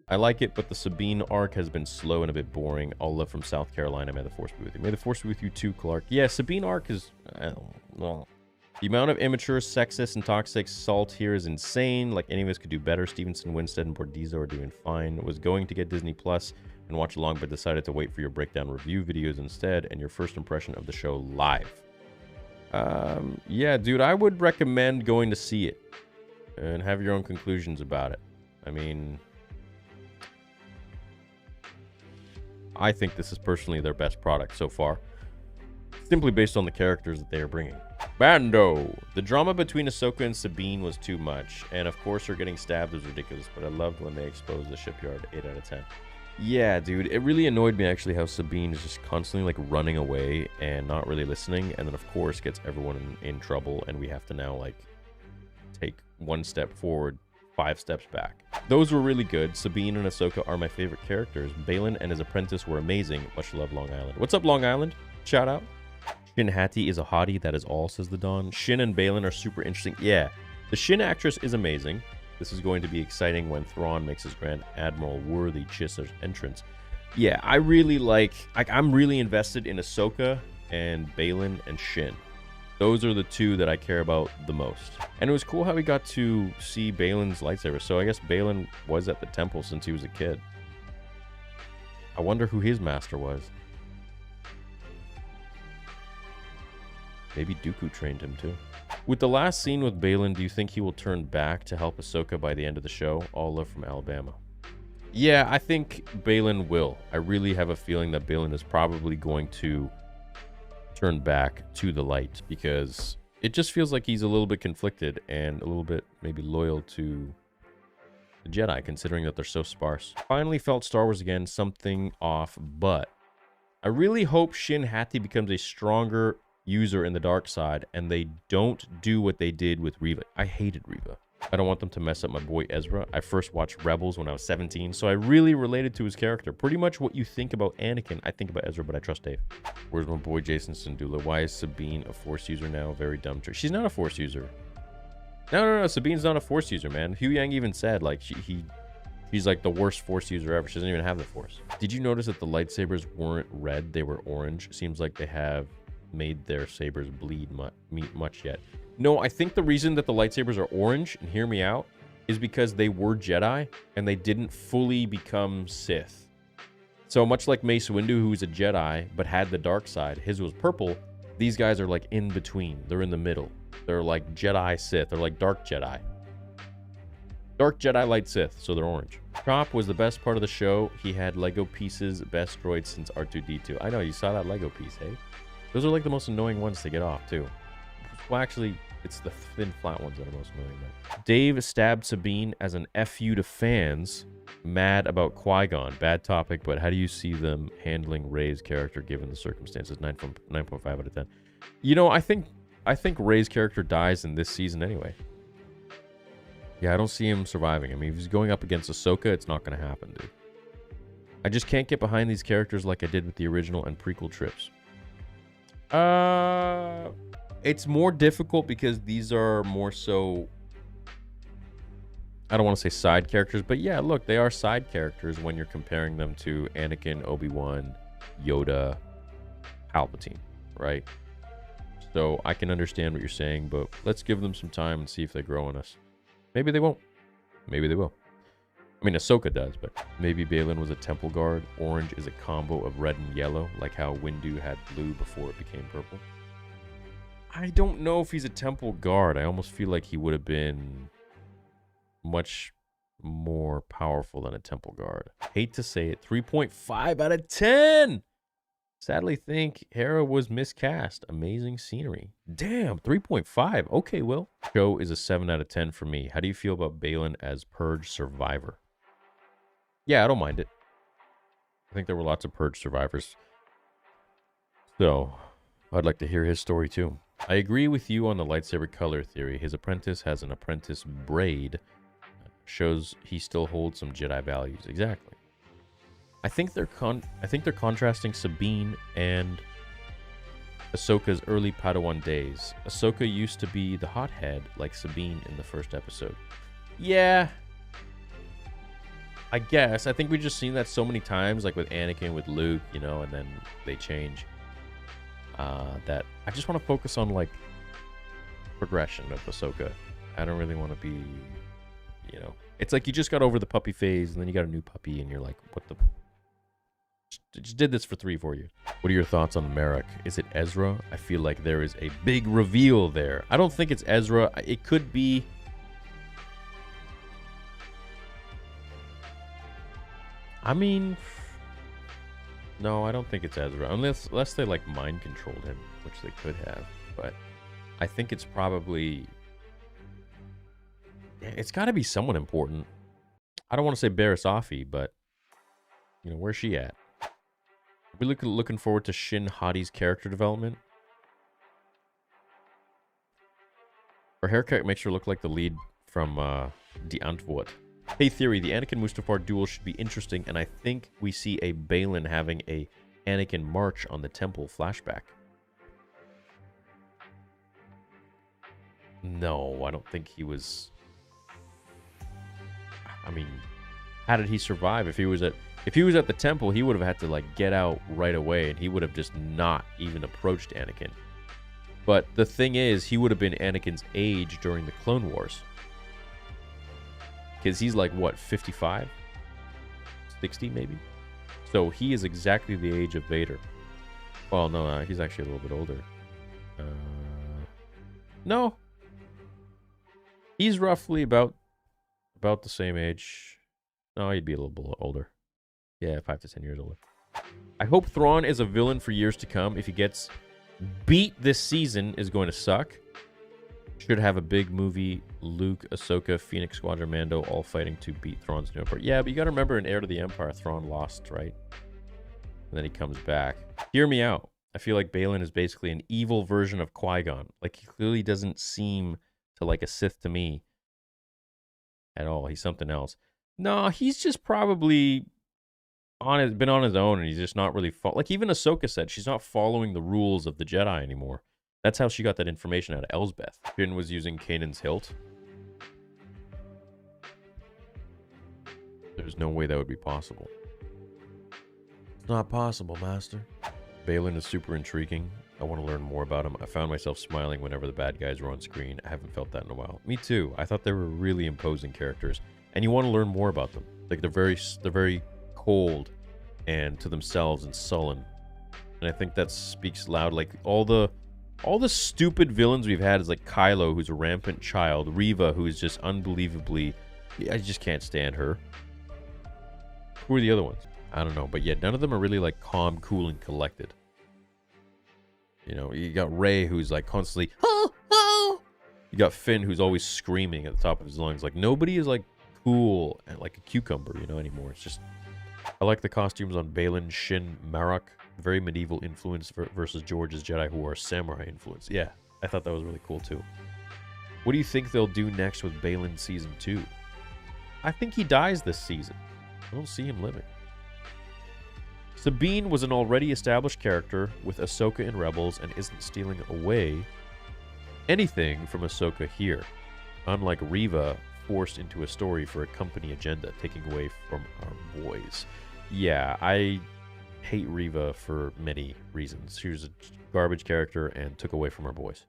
I like it, but the Sabine arc has been slow and a bit boring. All love from South Carolina. May the force be with you. May the force be with you too, Clark. Yeah, Sabine arc is... well, the amount of immature, sexist, and toxic salt here is insane. Like, any of us could do better. Stevenson, Winstead, and Bordizzo are doing fine. Was going to get Disney Plus and watch along, but decided to wait for your breakdown review videos instead and your first impression of the show live. Yeah, dude, I would recommend going to see it and have your own conclusions about it. I mean, I think this is personally their best product so far, simply based on the characters that they are bringing. Bando! The drama between Ahsoka and Sabine was too much, and of course her getting stabbed was ridiculous, but I loved when they exposed the shipyard. 8 out of 10. Yeah, dude, it really annoyed me actually how Sabine is just constantly like running away and not really listening, and then of course gets everyone in trouble, and we have to now like take 1 step forward, 5 steps back. Those were really good. Sabine and Ahsoka are my favorite characters. Baylan and his apprentice were amazing. Much love, Long Island. What's up, Long Island? Shout out. Shin Hati is a hottie, that is all, says the Dawn. Shin and Baylan are super interesting. Yeah, the Shin actress is amazing. This is going to be exciting when Thrawn makes his Grand Admiral worthy Chisler's entrance. Yeah, I really like I'm really invested in Ahsoka and Baylan and Shin. Those are the 2 that I care about the most. And it was cool how we got to see Baylan's lightsaber. So I guess Baylan was at the temple since he was a kid. I wonder who his master was. Maybe Dooku trained him too. With the last scene with Baylan, do you think he will turn back to help Ahsoka by the end of the show? All love from Alabama. Yeah, I think Baylan will. I really have a feeling that Baylan is probably going to turn back to the light, because it just feels like he's a little bit conflicted and a little bit maybe loyal to the Jedi, considering that they're so sparse. Finally felt Star Wars again, something off, but I really hope Shin Hati becomes a stronger user in the dark side and they don't do what they did with Reva. I hated Reva. I don't want them to mess up my boy Ezra. I first watched Rebels when I was 17, so I really related to his character. Pretty much what you think about Anakin, I think about Ezra, but I trust Dave. Where's my boy Jason Sindula? Why is Sabine a Force user now? Very dumb trick. She's not a Force user. No. Sabine's not a Force user, man. Hugh Yang even said, like, she's like the worst Force user ever. She doesn't even have the Force. Did you notice that the lightsabers weren't red? They were orange. Seems like they have made their sabers bleed much yet. No, I think the reason that the lightsabers are orange, and hear me out, is because they were Jedi and they didn't fully become Sith. So much like Mace Windu, who's a Jedi but had the dark side, his was purple. These guys are like in between. They're in the middle. They're like Jedi Sith. They're like dark Jedi. Dark Jedi, light Sith, so they're orange. Chop was the best part of the show. He had Lego pieces, best droid since R2-D2. I know, you saw that Lego piece, hey? Those are like the most annoying ones to get off, too. Well, actually, it's the thin, flat ones that are most annoying. But Dave stabbed Sabine as an FU to fans. Mad about Qui-Gon. Bad topic, but how do you see them handling Rey's character given the circumstances? 9.5 out of 10. You know, I think Rey's character dies in this season anyway. Yeah, I don't see him surviving. I mean, if he's going up against Ahsoka, it's not going to happen, dude. I just can't get behind these characters like I did with the original and prequel trips. It's more difficult because these are more so, I don't want to say side characters, but yeah, look, they are side characters when you're comparing them to Anakin, Obi-Wan, Yoda, Palpatine, right? So I can understand what you're saying, but let's give them some time and see if they grow on us. Maybe they won't. Maybe they will. I mean, Ahsoka does, but maybe Baylan was a temple guard. Orange is a combo of red and yellow, like how Windu had blue before it became purple. I don't know if he's a temple guard. I almost feel like he would have been much more powerful than a temple guard. Hate to say it, 3.5 out of 10. Sadly think Hera was miscast. Amazing scenery. Damn, 3.5. Okay, Will. Show is a 7 out of 10 for me. How do you feel about Baylan as Purge survivor? Yeah, I don't mind it. I think there were lots of Purge survivors. So, I'd like to hear his story too. I agree with you on the lightsaber color theory. His apprentice has an apprentice braid. Shows he still holds some Jedi values. Exactly. I think they're contrasting Sabine and Ahsoka's early Padawan days. Ahsoka used to be the hothead like Sabine in the first episode. Yeah. I guess. I think we've just seen that so many times, like with Anakin, with Luke, you know, and then they change. That I just want to focus on, like, progression of Ahsoka. I don't really want to be, you know. It's like you just got over the puppy phase, and then you got a new puppy, and you're like, what the... Just did this for 3-4 years. What are your thoughts on Marrok? Is it Ezra? I feel like there is a big reveal there. I don't think it's Ezra. It could be... I mean... No, I don't think it's Ezra. Unless they, like, mind controlled him, which they could have. But I think it's probably... It's got to be someone important. I don't want to say Barasafi, but... You know, where's she at? We're looking forward to Shin Hati's character development. Her haircut makes her look like the lead from Die Antwoord. Hey Theory, the Anakin Mustafar duel should be interesting, and I think we see a Baylan having a Anakin march on the temple flashback. No, I don't think he was... I mean, how did he survive? If he was at the temple, he would have had to, like, get out right away, and he would have just not even approached Anakin. But the thing is, he would have been Anakin's age during the Clone Wars. Because he's like, what, 55? 60 maybe? So he is exactly the age of Vader. Well, no, he's actually a little bit older. No. He's roughly about the same age. No, he'd be a little bit older. Yeah, 5 to 10 years older. I hope Thrawn is a villain for years to come. If he gets beat this season, is going to suck. Should have a big movie. Luke, Ahsoka, Phoenix Squadron, Mando, all fighting to beat Thrawn's new Empire. Yeah, but you got to remember in Heir to the Empire, Thrawn lost, right? And then he comes back. Hear me out. I feel like Baylan is basically an evil version of Qui-Gon. Like, he clearly doesn't seem to like a Sith to me at all. He's something else. No, he's just probably been on his own, and he's just not really like even Ahsoka said she's not following the rules of the Jedi anymore. That's how she got that information out of Elsbeth. Shin was using Kanan's hilt. There's no way that would be possible. It's not possible, Master. Baylan is super intriguing. I want to learn more about him. I found myself smiling whenever the bad guys were on screen. I haven't felt that in a while. Me too. I thought they were really imposing characters, and you want to learn more about them. Like they're very cold and to themselves and sullen. And I think that speaks loud. Like all the stupid villains we've had is like Kylo, who's a rampant child, Reva, who is just unbelievably... I just can't stand her. Who are the other ones? I don't know, but yet none of them are really like calm, cool, and collected. You know, you got Rey, who's like constantly... Oh, oh! You got Finn, who's always screaming at the top of his lungs. Like nobody is like cool and like a cucumber, you know, anymore. It's just... I like the costumes on Balin, Shin, Marrok. Very medieval influence versus George's Jedi, who are samurai influence. Yeah, I thought that was really cool too. What do you think they'll do next with Baylan Season 2? I think he dies this season. I don't see him living. Sabine was an already established character with Ahsoka in Rebels and isn't stealing away anything from Ahsoka here. Unlike Reva, forced into a story for a company agenda, taking away from our boys. Yeah, I hate Reva for many reasons. She was a garbage character and took away from our boys.